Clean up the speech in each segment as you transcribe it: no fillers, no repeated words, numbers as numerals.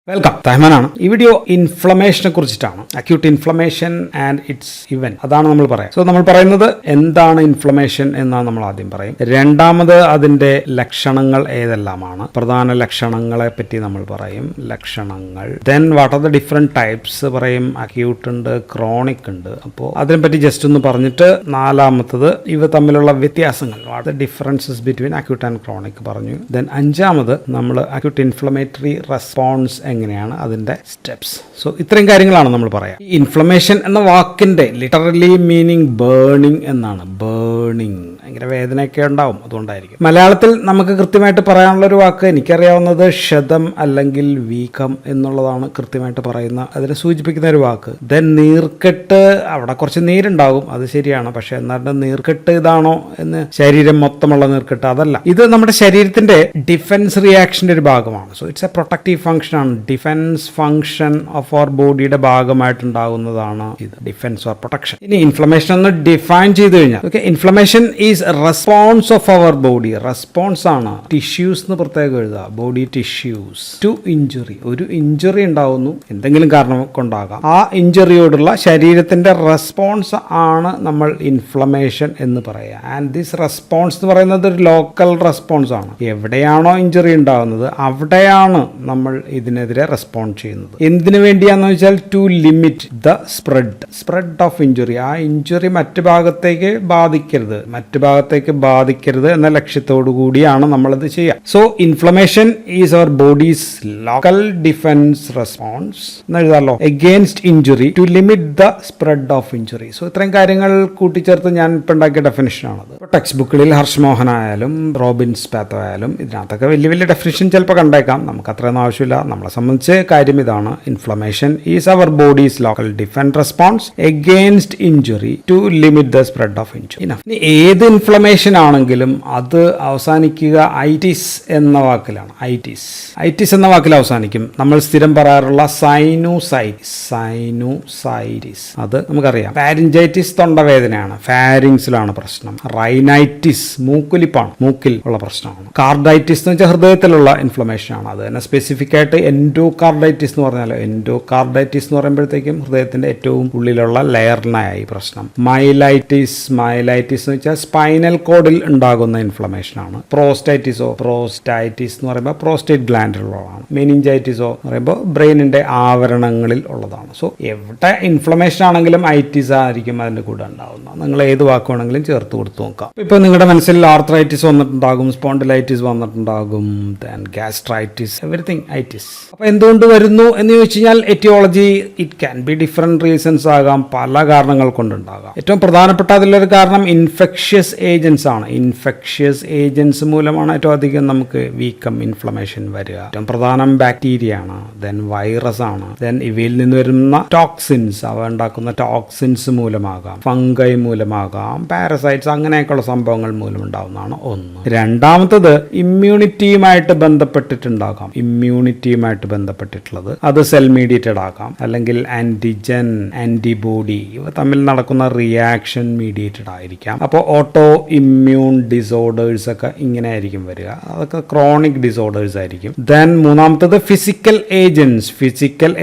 Welcome. തഹ്മാനാണ്. ഈ video ഇൻഫ്ലമേഷനെ കുറിച്ചിട്ടാണ്. Acute inflammation and it's event, അതാണ് നമ്മൾ പറയാം. സോ നമ്മൾ പറയുന്നത് എന്താണ് ഇൻഫ്ലമേഷൻ എന്നാണ് നമ്മൾ ആദ്യം പറയും. രണ്ടാമത് അതിന്റെ ലക്ഷണങ്ങൾ ഏതെല്ലാമാണ്, പ്രധാന ലക്ഷണങ്ങളെ പറ്റി നമ്മൾ പറയും. ലക്ഷണങ്ങൾ, then what are the different types പറയും. അക്യൂട്ട് ഉണ്ട്, ക്രോണിക് ഉണ്ട്. അപ്പോൾ അതിനെപ്പറ്റി ജസ്റ്റ് ഒന്ന് പറഞ്ഞിട്ട് നാലാമത്തത് ഇവ തമ്മിലുള്ള വ്യത്യാസങ്ങൾ, what the differences between acute and chronic പറഞ്ഞു. ദെൻ അഞ്ചാമത് നമ്മൾ അക്യൂട്ട് ഇൻഫ്ലമേറ്ററി റെസ്പോൺസ് എങ്ങനെയാണ്, അതിന്റെ സ്റ്റെപ്സ്. സോ ഇത്രയും കാര്യങ്ങളാണ് നമ്മൾ പറയാം. ഈ ഇൻഫ്ലമേഷൻ എന്ന വാക്കിന്റെ ലിറ്ററലി മീനിങ് ബേണിംഗ് എന്നാണ്. ബേണിംഗ്, ഭയങ്കര വേദനയൊക്കെ ഉണ്ടാവും, അതുകൊണ്ടായിരിക്കും. മലയാളത്തിൽ നമുക്ക് കൃത്യമായിട്ട് പറയാനുള്ള ഒരു വാക്ക് എനിക്കറിയാവുന്നത് ക്ഷതം അല്ലെങ്കിൽ വീക്കം എന്നുള്ളതാണ് കൃത്യമായിട്ട് പറയുന്ന, അതിനെ സൂചിപ്പിക്കുന്ന ഒരു വാക്ക്. ദെൻ നീർക്കെട്ട്, അവിടെ കുറച്ച് നീരുണ്ടാകും, അത് ശരിയാണ്. പക്ഷെ എന്നാലും നീർക്കെട്ട് ഇതാണോ എന്ന്, ശരീരം മൊത്തമുള്ള നീർക്കെട്ട് അതല്ല. ഇത് നമ്മുടെ ശരീരത്തിന്റെ ഡിഫൻസ് റിയാക്ഷന്റെ ഒരു ഭാഗമാണ്. So it's a protective function ആണ്. ഡിഫൻസ് ഫംഗ്ഷൻ ഓഫ് അവർ ബോഡിയുടെ ഭാഗമായിട്ടുണ്ടാകുന്നതാണ് ഇത്, ഡിഫൻസ് ഓർ പ്രൊട്ടക്ഷൻ. ഇനി ഇൻഫ്ലമേഷൻ ഒന്ന് ഡിഫൈൻ ചെയ്ത് കഴിഞ്ഞാൽ, okay, inflammation is response of our body. Response ആണ്. ടിഷ്യൂസ് എന്ന് പ്രത്യേകം എഴുതുക, ബോഡി ടിഷ്യൂസ് ടു ഇഞ്ചുറി. ഒരു ഇഞ്ചുറി ഉണ്ടാവുന്നു, എന്തെങ്കിലും കാരണം കൊണ്ടാകാം. ആ ഇഞ്ചുറിയോടുള്ള ശരീരത്തിന്റെ റെസ്പോൺസ് ആണ് നമ്മൾ ഇൻഫ്ലമേഷൻ എന്ന് പറയുക. ആൻഡ് ദിസ് റെസ്പോൺസ് എന്ന് പറയുന്നത് ഒരു ലോക്കൽ റെസ്പോൺസ് ആണ്. എവിടെയാണോ ഇഞ്ചുറി ഉണ്ടാകുന്നത് അവിടെയാണ് നമ്മൾ ഇതിനെതിരെ റെസ്പോണ്ട് ചെയ്യുന്നത്. എന്തിനു വേണ്ടിയാന്ന് വെച്ചാൽ to limit the spread of injury. ആ ഇഞ്ചുറി മറ്റു ഭാഗത്തേക്ക് ബാധിക്കരുത് എന്ന ലക്ഷ്യത്തോടു കൂടിയാണ് നമ്മളിത് ചെയ്യുക. So inflammation is our body's local defence response എന്ന് എഴുതാമല്ലോ, against injury to limit the spread of injury. So ഇത്രയും കാര്യങ്ങൾ കൂട്ടിച്ചേർത്ത് ഞാൻ ഇപ്പം ഉണ്ടാക്കിയ ഡെഫിനിഷനാണത്. ടെക്സ്റ്റ് ബുക്കുകളിൽ ഹർഷ്മോഹൻ ആയാലും റോബിൻസ് പാത്തോ ആയാലും ഇതിനകത്തൊക്കെ വലിയ വലിയ ഡെഫിനിഷൻ ചിലപ്പോൾ കണ്ടേക്കാം, നമുക്ക് അത്രയൊന്നും ആവശ്യമില്ല. നമ്മളെ സംബന്ധിച്ച് കാര്യം ഇതാണ്, inflammation is our body's local defence response against injury to limit the spread of injury. ഇനി ഏത് ഇൻഫ്ലമേഷൻ ആണെങ്കിലും അത് അവസാനിക്കുക ഐറ്റിസ് എന്ന വാക്കിലാണ്. ഐറ്റിസ് എന്ന വാക്കിൽ അവസാനിക്കും. നമ്മൾ സ്ഥിരം പറയാറുള്ള സൈനൂസൈറ്റിസ്, അത് നമുക്കറിയാം. ഫാരിഞ്ചൈറ്റിസ് തൊണ്ടവേദനയാണ്, ഫാരിങ്സിലാണ് പ്രശ്നം. റൈനൈറ്റിസ് മൂക്കൊലിപ്പാണ്, മൂക്കിൽ ഉള്ള പ്രശ്നമാണ്. കാർഡൈറ്റിസ് എന്ന് വെച്ചാൽ ഹൃദയത്തിലുള്ള ഇൻഫ്ലമേഷൻ ആണ്. അത് തന്നെ സ്പെസിഫിക് ആയിട്ട് എൻഡോകാർഡൈറ്റിസ് എന്ന് പറഞ്ഞാൽ, എൻഡോകാർഡൈറ്റിസ് എന്ന് പറയുമ്പോഴത്തേക്കും ഹൃദയത്തിന്റെ ഏറ്റവും ഉള്ളിലുള്ള ലെയറിനായി പ്രശ്നം. മൈലൈറ്റിസ് എന്ന് വെച്ചാൽ സ്പൈനൽ കോഡിൽ ഉണ്ടാകുന്ന ഇൻഫ്ലമേഷൻ ആണ്. പ്രോസ്റ്റൈറ്റിസ് എന്ന് പറയുമ്പോൾ പ്രോസ്റ്റേറ്റ് ഗ്ലാൻഡിലുള്ളതാണ്. മെനിഞ്ചൈറ്റിസോ എന്ന് പറയുമ്പോൾ ബ്രെയിനിന്റെ ആവരണങ്ങളിൽ ഉള്ളതാണ്. സോ എവിടെ ഇൻഫ്ലമേഷൻ ആണെങ്കിലും ഐറ്റിസ് ആയിരിക്കും അതിന്റെ കൂടെ ഉണ്ടാവുന്നത്. നിങ്ങൾ ഏത് വാക്ക് വേണമെങ്കിലും ചേർത്ത് കൊടുത്ത് നോക്കാം. ഇപ്പൊ നിങ്ങളുടെ മനസ്സിൽ ആർത്രൈറ്റിസ് വന്നിട്ടുണ്ടാകും, സ്പോണ്ടിലൈറ്റിസ് വന്നിട്ടുണ്ടാകും, ദെൻ ഗാസ്ട്രൈറ്റിസ്, എവരിത്തിങ് ഐറ്റിസ്. അപ്പൊ എന്തുകൊണ്ട് വരുന്നു എന്ന് ചോദിച്ചു കഴിഞ്ഞാൽ aetiology, it can be different reasons ആകാം, പല കാരണങ്ങൾ കൊണ്ടുണ്ടാകാം. ഏറ്റവും പ്രധാനപ്പെട്ട അതിലൊരു കാരണം ഇൻഫെക്ഷ്യസ് ഏജൻസ് ആണ്. ഇൻഫെക്ഷ്യസ് ഏജൻസ് മൂലമാണ് ഏറ്റവും അധികം നമുക്ക് വീക്കം, ഇൻഫ്ലമേഷൻ വരിക. ഏറ്റവും പ്രധാനം ബാക്ടീരിയ ആണ്, ദെൻ വൈറസ് ആണ്, ദെൻ ഇവയിൽ നിന്ന് വരുന്ന ടോക്സിൻസ്, അവ ഉണ്ടാക്കുന്ന ടോക്സിൻസ് മൂലമാകാം, ഫംഗൈ മൂലമാകാം, പാരസൈറ്റ്സ്, അങ്ങനെയൊക്കെയുള്ള സംഭവങ്ങൾ മൂലം ഉണ്ടാവുന്നതാണ് ഒന്ന്. രണ്ടാമത്തത് ഇമ്മ്യൂണിറ്റിയുമായിട്ട് ബന്ധപ്പെട്ടിട്ടുണ്ടാകാം. ഇമ്മ്യൂണിറ്റിയുമായിട്ട് ബന്ധപ്പെട്ടിട്ടുള്ളത് അത് സെൽ മീഡിയേറ്റഡ് ആകാം, അല്ലെങ്കിൽ ആന്റിജൻ, ആന്റിബോഡി, ഇവ തമ്മിൽ നടക്കുന്ന റിയാക്ഷൻ മീഡിയേറ്റഡ് ആയിരിക്കാം. അപ്പോൾ ഓട്ടോ ഇമ്മ്യൂൺ ഡിസോർഡേഴ്സ് ഒക്കെ ഇങ്ങനെ ആയിരിക്കും വരിക, അതൊക്കെ ക്രോണിക് ഡിസോർഡേഴ്സ് ആയിരിക്കും. ദെൻ മൂന്നാമത്തത് ഫിസിക്കൽ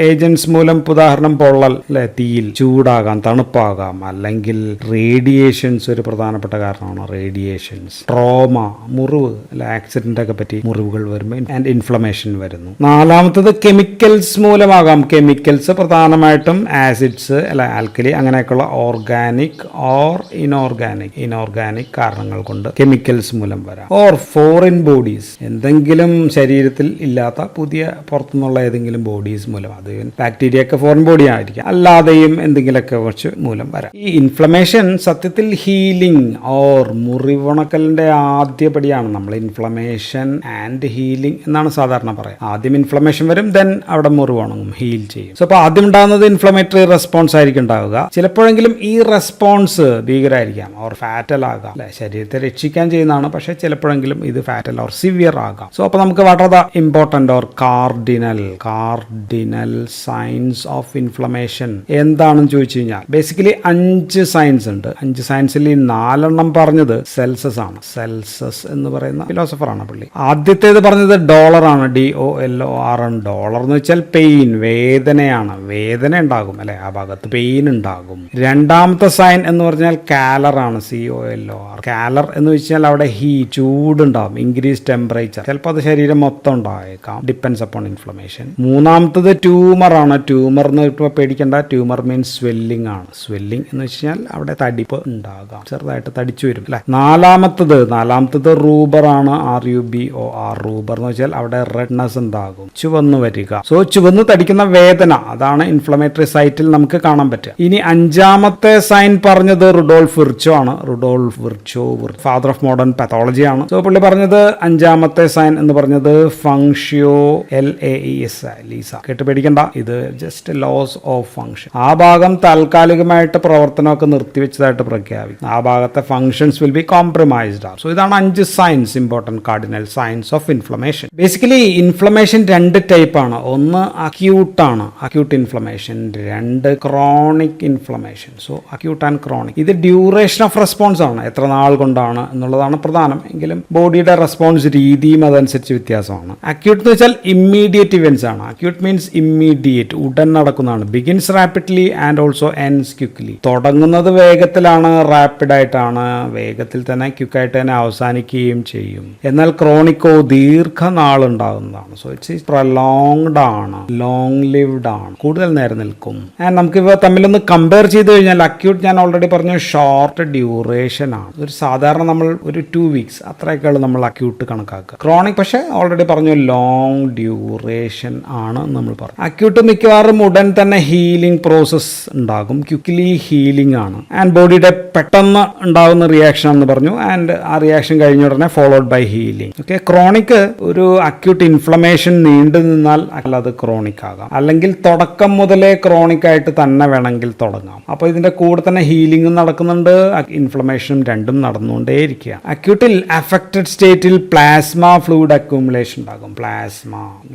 ഏജൻസ് മൂലം, ഉദാഹരണം പൊള്ളൽ, തീയിൽ, ചൂടാകാം, തണുപ്പാകാം, അല്ലെങ്കിൽ റേഡിയേഷൻസ് ഒരു പ്രധാനപ്പെട്ട കാരണമാണ്. റേഡിയേഷൻസ്, ട്രോമ, മുറിവ്, ആക്സിഡന്റ് ഒക്കെ പറ്റി മുറിവുകൾ വരുമ്പോൾ ആൻഡ് ഇൻഫ്ലമേഷൻ വരുന്നു. നാലാമത്തത് കെമിക്കൽസ് മൂലമാകാം. കെമിക്കൽസ് പ്രധാനമായിട്ടും ആസിഡ്സ്, അല്ല ആൽക്കലി, അങ്ങനെയൊക്കെയുള്ള ഓർഗാനിക് ഓർ ഇനോർഗാനിക് കാരണങ്ങൾ കൊണ്ട് കെമിക്കൽസ് മൂലം വരാം. ഓർ ഫോറിൻ ബോഡീസ്, എന്തെങ്കിലും ശരീരത്തിൽ ഇല്ലാത്ത പുതിയ പുറത്തുനിന്നുള്ള ഏതെങ്കിലും ബോഡീസ് മൂലം, അത് ബാക്ടീരിയ ഒക്കെ ഫോറിൻ ബോഡി ആയിരിക്കാം, അല്ലാതെയും എന്തെങ്കിലുമൊക്കെ കുറച്ച് മൂലം വരാം. ഈ ഇൻഫ്ലമേഷൻ സത്യത്തിൽ ഹീലിംഗ് ഓർ മുറിവുണക്കലിന്റെ ആദ്യപടിയാണ്. നമ്മൾ ഇൻഫ്ലമേഷൻ ആൻഡ് ഹീലിംഗ് എന്നാണ് സാധാരണ പറയാം. ആദ്യം ഇൻഫ്ലമേഷൻ വരും, ദെൻ അവിടെ മുറിവുണങ്ങും, ഹീൽ ചെയ്യും. സോ അപ്പോൾ ആദ്യം ഉണ്ടാകുന്നത് ഇൻഫ്ലമേറ്ററി റെസ്പോൺസ് ആയിരിക്കും ഉണ്ടാവുക. ചിലപ്പോഴെങ്കിലും ഈ റെസ്പോൺസ് ഭീകരമായിരിക്കാം, ഓർ ഫാറ്റൽ ആകാം, ആകാം അല്ലെ, ശരീരത്തെ രക്ഷിക്കാൻ ചെയ്യുന്നതാണ്, പക്ഷെ ചിലപ്പോഴെങ്കിലും ഇത് ഫാറ്റൽ ഓർ സിവിയർ ആകാം. സോ അപ്പോൾ നമുക്ക് what are the important or cardinal signs of inflammation എന്താണെന്ന് ചോദിച്ചു കഴിഞ്ഞാൽ ബേസിക്കലി 5 സയൻസ് ഉണ്ട്. 5 സയൻസിൽ ഈ 4 പറഞ്ഞത് സെൽസസ് ആണ്. സെൽസസ് എന്ന് പറയുന്ന ഫിലോസഫറാണ് പുള്ളി. ആദ്യത്തേത് പറഞ്ഞത് ഡോളറാണ്, DOLOR. ഡോളർ എന്ന് വെച്ചാൽ പെയിൻ, വേദനയാണ്. വേദന ഉണ്ടാകും അല്ലെ, ആ ഭാഗത്ത് പെയിൻ ഉണ്ടാകും. രണ്ടാമത്തെ സൈൻ എന്ന് പറഞ്ഞാൽ കാലറാണ്, COLOR. കാലർ എന്ന് വെച്ചാൽ അവിടെ ചൂടുണ്ടാകും, ഇൻക്രീസ് ടെമ്പറേച്ചർ. ചിലപ്പോൾ അത് ശരീരം മൊത്തം ഉണ്ടായേക്കാം, ഡിപ്പെൻസ് അപ്പോൺ ഇൻഫ്ലമേഷൻ. മൂന്നാമത്തത് ട്യൂമറാണ്. ട്യൂമർ എന്ന് ഇപ്പോൾ പേടിക്കേണ്ട, ട്യൂമർ മീൻസ് സ്വെല്ലിംഗ് ആണ്. സ്വെല്ലിംഗ് എന്ന് വെച്ചാൽ അവിടെ തടിപ്പ് ഉണ്ടാകാം, ചെറുതായിട്ട് തടിച്ചു വരും അല്ലെ. നാലാമത്തത് റൂബറാണ്, RUBOR. റൂബർ എന്ന് വെച്ചാൽ അവിടെ റെഡ്നെസ് ഉണ്ടാകും, ചുവന്നു വരിക. സോ ചുവന്ന് തടിക്കുന്ന വേദന, അതാണ് ഇൻഫ്ലമേറ്ററി സൈറ്റിൽ നമുക്ക് കാണാൻ പറ്റുക. ഇനി 5ാമത്തെ സൈൻ പറഞ്ഞത് റുഡോൾഫ് വിർച്ചോ ആണ്. ഫാദർ ഓഫ് മോഡേൺ പാത്തോളജി ആണ്. സോ പുള്ളി പറഞ്ഞത് 5ാമത്തെ സൈൻ എന്ന് പറഞ്ഞത് ഫങ്ഷ്യോ, LAES, ലീസ. കേട്ട് പേടിക്കണ്ട, ഇത് ജസ്റ്റ് ലോസ് ഓഫ് ഫങ്ഷൻ. ആ ഭാഗം താൽക്കാലികമായിട്ട് പ്രവർത്തനമൊക്കെ നിർത്തിവെച്ചതായിട്ട് പ്രഖ്യാപിക്കും. ആ ഭാഗത്തെ functions will be compromised. So ഇതാണ് 5 signs, important cardinal signs of inflammation. Basically inflammation 2 ടൈപ്പാണ്. ഒന്ന് അക്യൂട്ട് ആണ്, acute inflammation. 2 chronic inflammation. So acute and chronic. ഇത് ഡ്യൂറേഷൻ ഓഫ് റെസ്പോൺസ് ആണ്, എത്ര നാൾ കൊണ്ടാണ് എന്നുള്ളതാണ് പ്രധാനം. എങ്കിലും ബോഡിയുടെ റെസ്പോൺസ് രീതിയും അതനുസരിച്ച് വ്യത്യാസമാണ്. അക്യൂട്ട് എന്ന് വെച്ചാൽ ഇമ്മീഡിയറ്റ് ഇവന്റ്സ് ആണ്. അക്യൂട്ട് മീൻസ് ഇമ്മീഡിയറ്റ്, ഉടൻ നടക്കുന്നതാണ്. Begins rapidly and also ends quickly. തുടങ്ങുന്നത് വേഗത്തിലാണ്, റാപ്പിഡ് ആയിട്ടാണ്, വേഗത്തിൽ തന്നെ ക്വിക്കായിട്ട് തന്നെ അവസാനിക്കുകയും ചെയ്യും. എന്നാൽ ക്രോണിക്കോ ദീർഘനാൾ ഉണ്ടാകുന്നതാണ്. സോ ഇറ്റ്സ് പ്രൊലോങ്ഡ് ആണ്, ലോങ് ലിവ്ഡ് ആണ്, കൂടുതൽ നേരം നിൽക്കും. ആൻഡ് നമുക്ക് ഇവ തമ്മിലൊന്ന് കമ്പയർ ചെയ്ത് കഴിഞ്ഞാൽ അക്യൂട്ട് ഞാൻ ഓൾറെഡി പറഞ്ഞു ഷോർട്ട് ഡ്യൂറേഷൻ ആണ്. ഒരു സാധാരണ നമ്മൾ ഒരു 2 വീക്സ് അത്രയൊക്കെയാണ് നമ്മൾ അക്യൂട്ട് കണക്കാക്കുക. ക്രോണിക് പക്ഷേ ഓൾറെഡി പറഞ്ഞു ലോങ് ഡ്യൂറേഷൻ ആണ് നമ്മൾ പറഞ്ഞു. അക്യൂട്ട് മിക്കവാറും ഉടൻ തന്നെ ഹീലിംഗ് പ്രോസസ് ഉണ്ടാകും, ക്വിക്ക്ലി ഹീലിംഗ് ആണ്. ആൻഡ് ബോഡിയുടെ പെട്ടെന്ന് ഉണ്ടാകുന്ന റിയാക്ഷൻ എന്ന് പറഞ്ഞു. ആൻഡ് ആ റിയാക്ഷൻ കഴിഞ്ഞ ഉടനെ followed by healing. Okay, chronic ഒരു അക്യൂട്ട് ഇൻഫ്ലമേഷൻ നീണ്ടു നിന്നാൽ അത് ക്രോണിക് ആകാം, അല്ലെങ്കിൽ തുടക്കം മുതലേ ക്രോണിക് ആയിട്ട് തന്നെ വേണമെങ്കിൽ തുടങ്ങാം. അപ്പോൾ ഇതിന്റെ കൂടെ തന്നെ ഹീലിംഗും നടക്കുന്നുണ്ട്, ഇൻഫ്ലമേഷനും രണ്ടും നടന്നുകൊണ്ടേയിരിക്കുക. അക്യൂട്ടിൽ അഫക്റ്റഡ് സ്റ്റേറ്റിൽ പ്ലാസ്മ ഫ്ലൂയിഡ് അക്യൂമുലേഷൻ ഉണ്ടാകും. പ്ലാസ്മ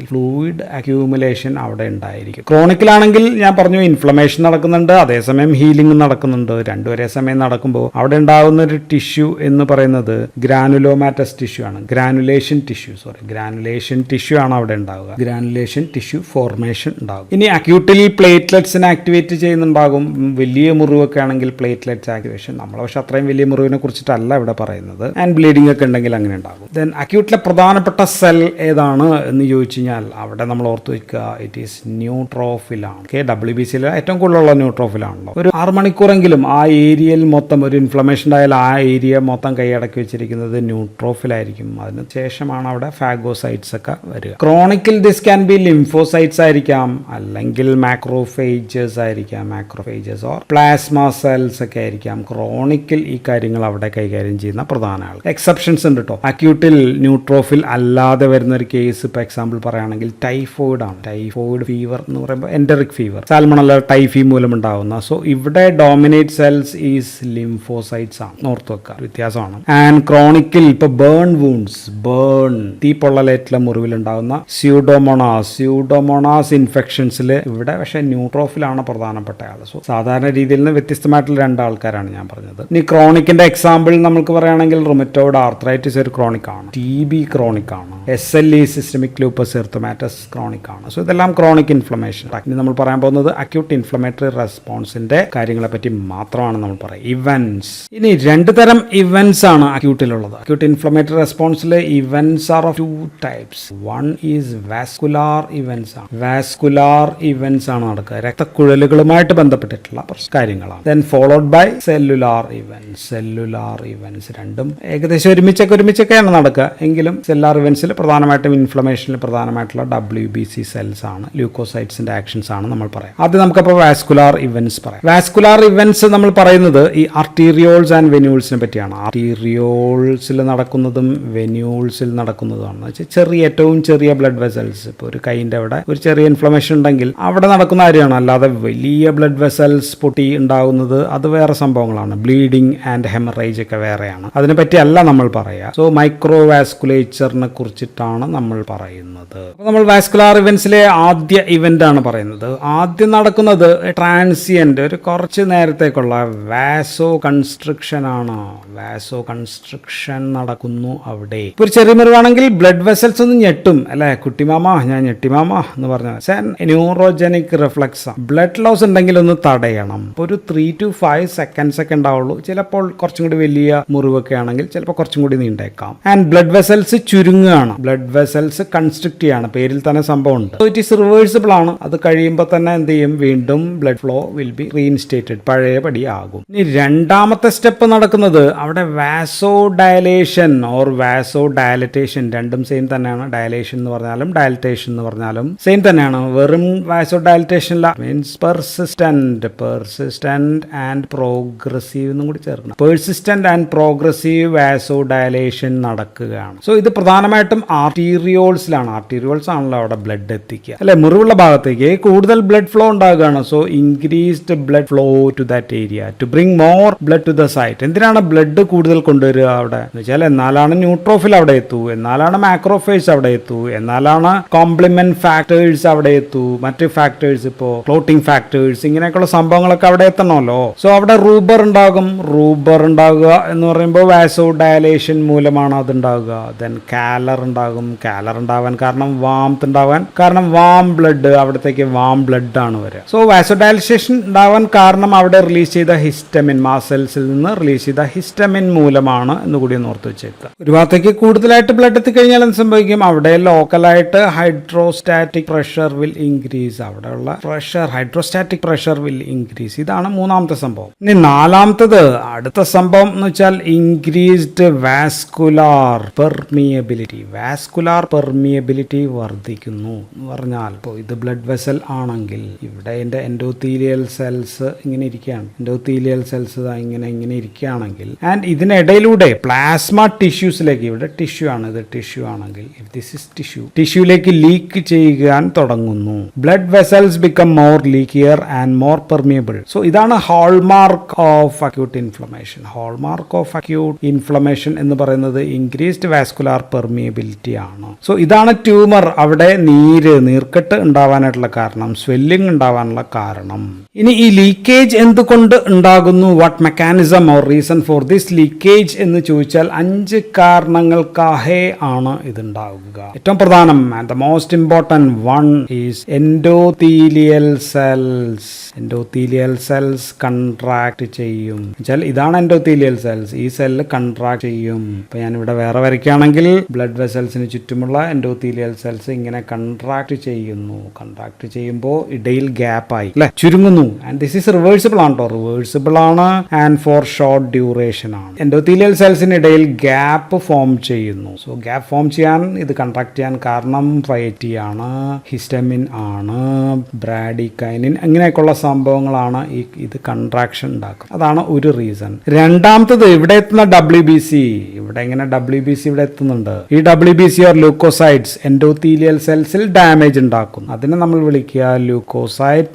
ഫ്ലൂയിഡ് അക്യൂമുലേഷൻ അവിടെ ഉണ്ടായിരിക്കും. ക്രോണിക്കിലാണെങ്കിൽ ഞാൻ പറഞ്ഞു ഇൻഫ്ലമേഷൻ നടക്കുന്നുണ്ട്, അതേസമയം ഹീലിംഗ് നടക്കുന്നുണ്ട്. രണ്ടും ഒരേ സമയം നടക്കുമ്പോൾ അവിടെ ഉണ്ടാകുന്ന ഒരു ടിഷ്യൂ എന്ന് പറയുന്നത് ഗ്രാനുലോമാറ്റസ് ടിഷ്യൂ ആണ്. ഗ്രാനുലേഷൻ ടിഷ്യൂ ആണ് അവിടെ ഉണ്ടാവുക. ഗ്രാനുലേഷൻ ടിഷ്യൂ ഫോർമേഷൻ ഉണ്ടാകും. ഇനി അക്യൂട്ടിൽ പ്ലേറ്റ്ലെറ്റ്സിനെ ആക്ടിവേറ്റ് ചെയ്യുന്നുണ്ടാകും. വലിയ മുറിവൊക്കെ ആണെങ്കിൽ പ്ലേറ്റ്ലെറ്റ്സ് ആക്ടിവേഷൻ. നമ്മൾ പക്ഷെ അത്രയും വലിയ മുറിവിനെ കുറിച്ചിട്ടല്ല ഇവിടെ പറയുന്നത്. ആൻഡ് ബ്ലീഡിംഗ് ഒക്കെ ഉണ്ടെങ്കിൽ അങ്ങനെ ഉണ്ടാകും. ദെൻ അക്യൂട്ടിലെ പ്രധാനപ്പെട്ട സെൽ ഏതാണ് എന്ന് ചോദിച്ചു കഴിഞ്ഞാൽ അവിടെ നമ്മൾ ഓർത്ത് വയ്ക്കുക, ഇറ്റ് ഈസ് ന്യൂട്രോഫിൽ ആണ്. WBCയിൽ ഏറ്റവും കൂടുതലുള്ള ന്യൂട്രോഫിൽ ആണല്ലോ. ഒരു 6 മണിക്കൂറെങ്കിലും ആ ഏരിയയിൽ മൊത്തം ഒരു ഇൻഫ്ലമേഷൻ ഉണ്ടായാൽ ആ ഏരിയ മൊത്തം കൈയടക്കി വെച്ചിരിക്കുന്നത് ന്യൂട്രോഫിലായിരിക്കും. അതിന് ശേഷമാണ് അവിടെ ഫാഗോസൈറ്റ്സ് ഒക്കെ വരിക. ക്രോണിക്കിൽ ദിസ് ക്യാൻ ബി ലിംഫോസൈറ്റ്സ് ആയിരിക്കാം, അല്ലെങ്കിൽ മാക്രോഫേജസ് ആയിരിക്കാം, മാക്രോഫേജസ് ഓർ പ്ലാസ്മ സെൽസ് ഒക്കെ ആയിരിക്കാം. ക്രോണിക്കിൽ ഈ കാര്യങ്ങൾ അവിടെ കൈകാര്യം ചെയ്യുന്ന പ്രധാന ആൾ. എക്സെപ്ഷൻസ് ഉണ്ട് കേട്ടോ. അക്യൂട്ടിൽ ന്യൂട്രോഫിൽ അല്ലാതെ വരുന്ന ഒരു കേസ് ഇപ്പോൾ എക്സാമ്പിൾ പറയുകയാണെങ്കിൽ ടൈഫോയിഡ് ആണ്. ടൈഫോയിഡ് ഫീവർ എന്ന് പറയുമ്പോൾ എൻഡറിക് ഫീവർ, സാൽമണല്ല ടൈഫി മൂലം ഉണ്ടാവുന്ന. സോ ഇവിടെ ഡോമിനേറ്റ് സെൽസ് ഈസ് ലിംഫോസൈറ്റ്സ് ആണ്, ഓർത്ത് വെക്കുക, വ്യത്യാസമാണ്. ആൻഡ് ക്രോണിക്കിൽ ഇപ്പോൾ ബേൺ വൂൺസ്, തീപ്പൊള്ളലേറ്റുള്ള മുറിവിലുണ്ടാകുന്ന സ്യൂഡോമോണാസ് ഇൻഫെക്ഷൻസിൽ ഇവിടെ പക്ഷേ ന്യൂട്രോഫിലാണ് പ്രധാനപ്പെട്ട ആൾ. സോ സാധാരണ രീതിയിൽ നിന്ന് വ്യത്യസ്തമായിട്ടുള്ള 2 ആൾക്കാരാണ് ഞാൻ പറഞ്ഞത്. ഇനി ക്രോണിക്കിന്റെ എക്സാമ്പിൾ നമുക്ക് പറയുകയാണെങ്കിൽ റുമറ്റോയിഡ് ആർത്രൈറ്റിസ് ഒരു ക്രോണിക് ആണ്, TB ക്രോണിക് ആണ്, SLE സിസ്റ്റമിക് ലൂപ്പസ് എറിത്തോമാറ്റസ് ക്രോണിക് ആണ്. സോ ഇതെല്ലാം ക്രോണിക് ഇൻഫ്ലമേഷൻ. ഇനി നമ്മൾ പറയാൻ പോകുന്നത് അക്യൂട്ട് ഇൻഫ്ലമേറ്ററി റെസ്പോൺസിന്റെ കാര്യങ്ങളെ പറ്റി മാത്രമാണ് നമ്മൾ പറയുക. ഇവന്റ്സ്, ഇനി 2 തരം ഇവന്റ്സ് ആണ് അക്യൂട്ടിലുള്ളത്. അക്യൂട്ട് ഇൻഫ്ലമേറ്ററി റെസ്പോൺസിലെ events are of 2 types. One is vascular events ആണ്. വാസ്കുലാർ ഇവന്റ്സ് ആണ് നടക്കുക, രക്തക്കുഴലുകളുമായിട്ട് ബന്ധപ്പെട്ടിട്ടുള്ള കാര്യങ്ങളാണ്. Then followed by cellular events. രണ്ടും ഏകദേശം ഒരുമിച്ചൊക്കെയാണ് നടക്കുക. എങ്കിലും സെല്ലുലാർ ഇവന്റ്സിൽ പ്രധാനമായിട്ടും ഇൻഫ്ലമേഷനിൽ പ്രധാനമായിട്ടുള്ള WBC സെൽസ് ആണ്, ല്യൂക്കോസൈറ്റ്സിന്റെ ആക്ഷൻസ് ആണ് നമ്മൾ പറയാം. ആദ്യം നമുക്കപ്പോൾ വാസ്കുലാർ ഇവന്റ്സ് പറയാം. വാസ്കുലാർ ഇവന്റ്സ് നമ്മൾ പറയുന്നത് ഈ ആർട്ടീരിയോൾസ് ആൻഡ് വെന്യൂൾസിനെ പറ്റിയാണ്. ആർട്ടീരിയോൾസിൽ നടക്കുന്നതും വെന്യൂൾസിൽ നടക്കുന്നതുമാണ്. ഏറ്റവും ചെറിയ ബ്ലഡ് വെസൽസ്, ഇപ്പോൾ ഒരു കൈൻ്റെ അവിടെ ഒരു ചെറിയ ഇൻഫ്ലമേഷൻ ഉണ്ടെങ്കിൽ അവിടെ നടക്കുന്ന കാര്യമാണ്. അല്ലാതെ വലിയ ബ്ലഡ് വെസൽസ് പൊട്ടി ഉണ്ടാകുന്നത് അത് വേറെ സംഭവങ്ങളാണ്. ബ്ലീഡിങ് ആൻഡ് ആൻഡ് ഹെമറേജ് ഒക്കെ വേറെയാണ്. അതിനെപ്പറ്റിയല്ല നമ്മൾ പറയുക. സോ മൈക്രോ വാസ്കുലേച്ചറിനെ കുറിച്ചിട്ടാണ് നമ്മൾ പറയുന്നത്. നമ്മൾ വാസ്കുലാർ ഇവന്റ്സിലെ ആദ്യ ഇവന്റ് ആണ് പറയുന്നത്. ആദ്യം നടക്കുന്നത് ട്രാൻസിയന്റ്, ഒരു കുറച്ച് നേരത്തേക്കുള്ള വാസോ കൺസ്ട്രക്ഷൻ ആണ്. വാസോ കൺസ്ട്രക്ഷൻ നടക്കുന്നു അവിടെ. ഇപ്പൊ ഒരു ചെറിയ മുറിവാണെങ്കിൽ ബ്ലഡ് വെസൽസ് ഒന്ന് ഞെട്ടും അല്ലെ, കുട്ടിമാമ ഞാൻ ഞെട്ടിമാമ എന്ന് പറഞ്ഞാൽ ന്യൂറോജനിക് റിഫ്ലക്സ്. ബ്ലഡ് ലോസ് ഉണ്ടെങ്കിൽ ഒന്ന് തടയണം. ഒരു 3 to 5 seconds ഒക്കെ ഉണ്ടാവുള്ളൂ. ചിലപ്പോൾ കുറച്ചും കൂടി വലിയ മുറിവൊക്കെ ആണെങ്കിൽ ചിലപ്പോൾ കുറച്ചും കൂടി നീണ്ടേക്കാം. ആൻഡ് ബ്ലഡ് വെസൽസ് ചുരുങ്ങുകയാണ്, ബ്ലഡ് വെസൽസ് കൺസ്ട്രിക്ട് ചെയ്യാണ്, പേരിൽ തന്നെ സംഭവം ഉണ്ട്. സോ ഇറ്റ് ഈസ് റിവേഴ്സിബിൾ ആണ്. അത് കഴിയുമ്പോൾ തന്നെ എന്ത് ചെയ്യും, വീണ്ടും ബ്ലഡ് ഫ്ലോ വിൽ ബി റീഇൻസ്റ്റേറ്റഡ്, പഴയപടി ആകും. ഇനി രണ്ടാമത്തെ സ്റ്റെപ്പ് നടക്കുന്നത് അവിടെ വാസോ ഡയലേഷൻ ഓർ വാസോ ഡയലറ്റേഷൻ, രണ്ടും സെയിം തന്നെയാണ്. ഡയലേഷൻ എന്ന് പറഞ്ഞാലും ഡയലറ്റേഷൻ എന്ന് പറഞ്ഞാലും സെയിം തന്നെയാണ്. വെറും വാസോ ഡയലറ്റേഷൻ അല്ല, മീൻസ് പെർസിസ്റ്റന്റ് ആൻഡ് പ്രോഗ്രസീവ് എന്നും കൂടി ചേർക്കണം. പെർസിസ്റ്റന്റ് ആൻഡ് പ്രോഗ്രസീവ് വാസോ ഡയലേഷൻ നടക്കുകയാണ്. സോ ഇത് പ്രധാനമായിട്ടും ആർട്ടീരിയോൾസിലാണ്. ആർട്ടീരിയോൾസ് ആണല്ലോ അവിടെ ബ്ലഡ് എത്തിക്കുക അല്ലെ, മുറിവുള്ള ഭാഗത്തേക്ക് കൂടുതൽ ബ്ലഡ് ഫ്ലോ ഉണ്ടാകുകയാണ്. So increased blood flow to that area to bring more blood to the site. എന്തിനാണ് ബ്ലഡ് കൂടുതൽ കൊണ്ടുവരിക അവിടെ എന്ന് വെച്ചാൽ, എന്നാലാണ് ന്യൂട്രോഫിൽ അവിടെ എത്തൂ, എന്നാലാണ് മാക്രോഫേജ് അവിടെ എത്തൂ, എന്നാലാണ് കോംപ്ലിമെന്റ് ഫാക്ടേഴ്സ് അവിടെ എത്തൂ, മറ്റ് ഫാക്ടേഴ്സ് ഇപ്പോൾ ക്ലോട്ടിംഗ് ഫാക്ടേഴ്സ്, ഇങ്ങനെയൊക്കെയുള്ള സംഭവങ്ങളൊക്കെ അവിടെ എത്തണമല്ലോ. സോ അവിടെ റൂബർ ഉണ്ടാകും. റൂബർ ഉണ്ടാകുക എന്ന് പറയുമ്പോൾ വാസോ ഡയലേഷൻ മൂലമാണ് അത് ഉണ്ടാകുക. ദെൻ കാലർ ഉണ്ടാകും. കാലർ ഉണ്ടാവാൻ കാരണം വാംത്ത് ഉണ്ടാവാൻ കാരണം വാം ബ്ലഡ്, അവിടത്തേക്ക് വാം ബ്ലഡ് ആണ് വരിക. സോ വാസോ ഡയലേഷൻ ഉണ്ടാവാൻ കാരണം അവിടെ റിലീസ് ചെയ്ത ഹിസ്റ്റമിൻ, മാസൽസിൽ നിന്ന് റിലീസ് ചെയ്ത ഹിസ്റ്റമിൻ മൂലമാണ് എന്ന് കൂടി ഒന്ന് ഓർത്ത് വെച്ചേക്കുക. ഒരു ഭാഗത്തേക്ക് കൂടുതലായിട്ട് ബ്ലഡ് എത്തിക്കഴിഞ്ഞാൽ എന്ത് സംഭവിക്കും, അവിടെ ലോക്കലായിട്ട് ഹൈഡ്രോസ്റ്റാറ്റിക് പ്രഷർ വിൽ ഇൻക്രീസ്. അവിടെയുള്ള pressure, hydrostatic pressure will increase. ഇതാണ് മൂന്നാമത്തെ സംഭവം. ഇനി നാലാമത്തത്, അടുത്ത സംഭവം എന്ന് വെച്ചാൽ increased vascular permeability. Vascular permeability വർദ്ധിക്കുന്നു എന്ന് പറഞ്ഞാൽ, ഇപ്പോൾ ഇത് ബ്ലഡ് വെസൽ ആണെങ്കിൽ ഇവിടെ എൻ്റെ എൻഡോത്തീലിയൽ സെൽസ് ഇങ്ങനെ ഇരിക്കുകയാണ്. എൻഡോത്തീലിയൽ സെൽസ് ഇങ്ങനെ ഇരിക്കുകയാണെങ്കിൽ ആൻഡ് ഇതിനിടയിലൂടെ പ്ലാസ്മ ടിഷ്യൂസിലേക്ക്, ഇവിടെ ടിഷ്യൂ ആണ്, ഇത് ടിഷ്യൂ ആണെങ്കിൽ ദിസ് ഇസ് ടിഷ്യൂലേക്ക് ലീക്ക് ചെയ്യാൻ തുടങ്ങുന്നു. Blood vessels become more leakier and more permeable. So ഇതാണ് hallmark of acute inflammation. Hallmark of acute inflammation എന്ന് പറയുന്നത് ഇൻക്രീസ്ഡ് വാസ്കുലാർ പെർമിയബിലിറ്റി ആണ്. സോ ഇതാണ് ട്യൂമർ, അവിടെ നീർക്കെട്ട് ഉണ്ടാവാനായിട്ടുള്ള കാരണം, സ്വെല്ലിംഗ് ഉണ്ടാവാനുള്ള കാരണം. ഇനി ഈ ലീക്കേജ് എന്തുകൊണ്ട് ഉണ്ടാകുന്നു, what mechanism or reason for this leakage എന്ന് ചോദിച്ചാൽ 5 കാരണങ്ങൾക്കാകെ ആണ് ഇതുണ്ടാവുക. ഏറ്റവും പ്രധാനം and the most important one is endothelial cells. Endothelial cells contract ചെയ്യും. വെച്ചാൽ ഇതാണ് എൻഡോത്തീലിയൽ സെൽസ്, ഈ സെല്ല് കൺട്രാക്ട് ചെയ്യും. ഇപ്പൊ ഞാനിവിടെ വേറെ വരയ്ക്കുകയാണെങ്കിൽ ബ്ലഡ് വെസൽസിന് ചുറ്റുമുള്ള എൻഡോത്തീലിയൽ സെൽസ് ഇങ്ങനെ കൺട്രാക്ട് ചെയ്യുന്നു. കൺട്രാക്ട് ചെയ്യുമ്പോൾ ഇടയിൽ ഗ്യാപ്പായി അല്ലെ, ചുരുങ്ങുന്നു. ആൻഡ് ദിസ് ഈസ് റിവേഴ്സിബിൾ ആണ് കേട്ടോ, റിവേഴ്സിബിൾ ആണ് ആൻഡ് ഫോർ ഷോർട്ട് ഡ്യൂറേഷൻ ആണ്. എൻഡോത്തീലിയൽ സെൽസിനിടയിൽ ഗ്യാപ്പ് ഫോം ചെയ്യുന്നു. സോ ഗ്യാപ്പ് ഫോം ചെയ്യാൻ, ഇത് കൺട്രാക്ട് ചെയ്യാൻ കാരണം ഫൈറ്റി ആണ്, ഹിസ്റ്റമിൻ ആണ്, ബ്രാഡിക്കൈനിൻ, അങ്ങനെയൊക്കെയുള്ള സംഭവങ്ങളാണ് ഇത് കൺട്രാക്ഷൻ ഉണ്ടാക്കുന്നത്. അതാണ് ഒരു റീസൺ. രണ്ടാമത്തത്, ഇവിടെ എത്തുന്ന WBC, ഇവിടെ ഇങ്ങനെ WBC ഇവിടെ എത്തുന്നുണ്ട്. ഈ WBC ഓർ ലൂക്കോസൈറ്റ്സ് എൻഡോത്തീലിയൽ സെൽസിൽ ഡാമേജ് ഉണ്ടാക്കും. അതിനെ നമ്മൾ വിളിക്കുക ലൂക്കോസൈറ്റ്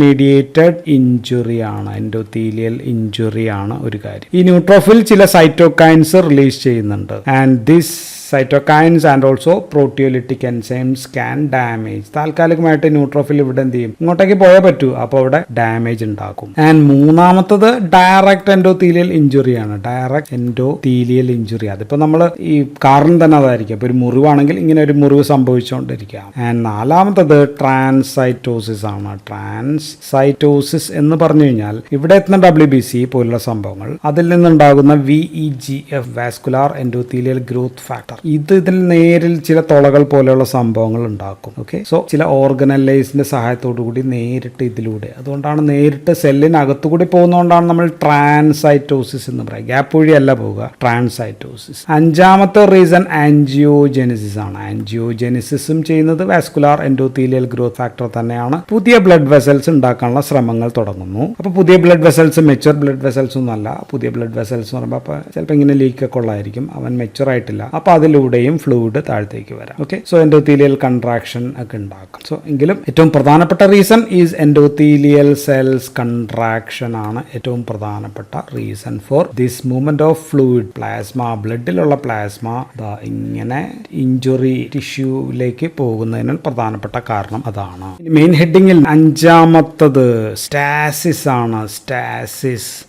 മീഡിയേറ്റഡ് ഇഞ്ചുറി ആണ്, എൻഡോത്തീലിയൽ ഇഞ്ചുറി ആണ് ഒരു കാര്യം. ഈ ന്യൂട്രോഫിൽ ചില സൈറ്റോകൈൻസ് റിലീസ് ചെയ്യുന്നുണ്ട്. And this cytokines and also proteolytic enzymes can damage. താൽക്കാലികമായിട്ട് ന്യൂട്രോഫിൽ ഇവിടെ എന്ത് ചെയ്യും, ഇങ്ങോട്ടേക്ക് പോയാൽ പറ്റൂ, അപ്പോൾ അവിടെ ഡാമേജ് ഉണ്ടാക്കും. ആൻഡ് മൂന്നാമത്തത് ഡയറക്റ്റ് എൻഡോത്തീലിയൽ ഇഞ്ചുറി ആണ്. ഡയറക്റ്റ് എൻഡോത്തീലിയൽ ഇഞ്ചുറി, അതിപ്പോൾ നമ്മൾ ഈ കാരണം തന്നെ അതായിരിക്കും. അപ്പോൾ ഒരു മുറിവാണെങ്കിൽ ഇങ്ങനെ ഒരു മുറിവ് സംഭവിച്ചുകൊണ്ടിരിക്കാം. ആൻഡ് നാലാമത്തത് ട്രാൻസൈറ്റോസിസ് ആണ്. ട്രാൻസൈറ്റോസിസ് എന്ന് പറഞ്ഞു കഴിഞ്ഞാൽ ഇവിടെ എത്തുന്ന WBC പോലുള്ള സംഭവങ്ങൾ, അതിൽ നിന്നുണ്ടാകുന്ന VEGF vascular endothelial growth factor, ഇതിൽ നേരിൽ ചില തുളകൾ പോലെയുള്ള സംഭവങ്ങൾ ഉണ്ടാക്കും. ഓക്കെ, സോ ചില ഓർഗനലൈസിന്റെ സഹായത്തോടു കൂടി നേരിട്ട് ഇതിലൂടെ, അതുകൊണ്ടാണ് നേരിട്ട് സെല്ലിനകത്തുകൂടി പോകുന്നതുകൊണ്ടാണ് നമ്മൾ ട്രാൻസൈറ്റോസിസ് എന്ന് പറയുക. ഗ്യാപ്പ് വഴിയല്ല പോവുക, ട്രാൻസൈറ്റോസിസ്. അഞ്ചാമത്തെ റീസൺ ആൻജിയോജെനിസിസ് ആണ്. ആൻജിയോജെനിസിസും ചെയ്യുന്നത് വാസ്കുലാർ എൻഡോത്തീലിയൽ ഗ്രോത്ത് ഫാക്ടർ തന്നെയാണ്. പുതിയ ബ്ലഡ് വെസൽസ് ഉണ്ടാക്കാനുള്ള ശ്രമങ്ങൾ തുടങ്ങുന്നു. അപ്പോൾ പുതിയ blood vessels mature blood vessels ഒന്നും അല്ല. പുതിയ ബ്ലഡ് വെസൽസ് എന്ന് പറയുമ്പോൾ ചിലപ്പോൾ ഇങ്ങനെ ലീക്കൊക്കെ ഉള്ളതായിരിക്കും, അവൻ മെച്ചുവർ ആയിട്ടില്ല. അപ്പോൾ അതിൽ അതിലൂടെയും ഫ്ലൂയിഡ് താഴത്തേക്ക് വരാം. ഓക്കെ, സോ എൻഡോത്തീലിയൽ കൺട്രാക്ഷൻ ഒക്കെ ഉണ്ടാക്കും. സോ എങ്കിലും ഏറ്റവും പ്രധാനപ്പെട്ട reason is endothelial cells contraction ആണ് ഏറ്റവും പ്രധാനപ്പെട്ട reason for this movement of fluid. Plasma, ബ്ലഡിലുള്ള പ്ലാസ്മ ഇങ്ങനെ ഇഞ്ചുറി ടിഷ്യൂലേക്ക് പോകുന്നതിന് പ്രധാനപ്പെട്ട കാരണം അതാണ്. മെയിൻ ഹെഡിങ്ങിൽ 5ാമത്തത് സ്റ്റാസിസ് ആണ്.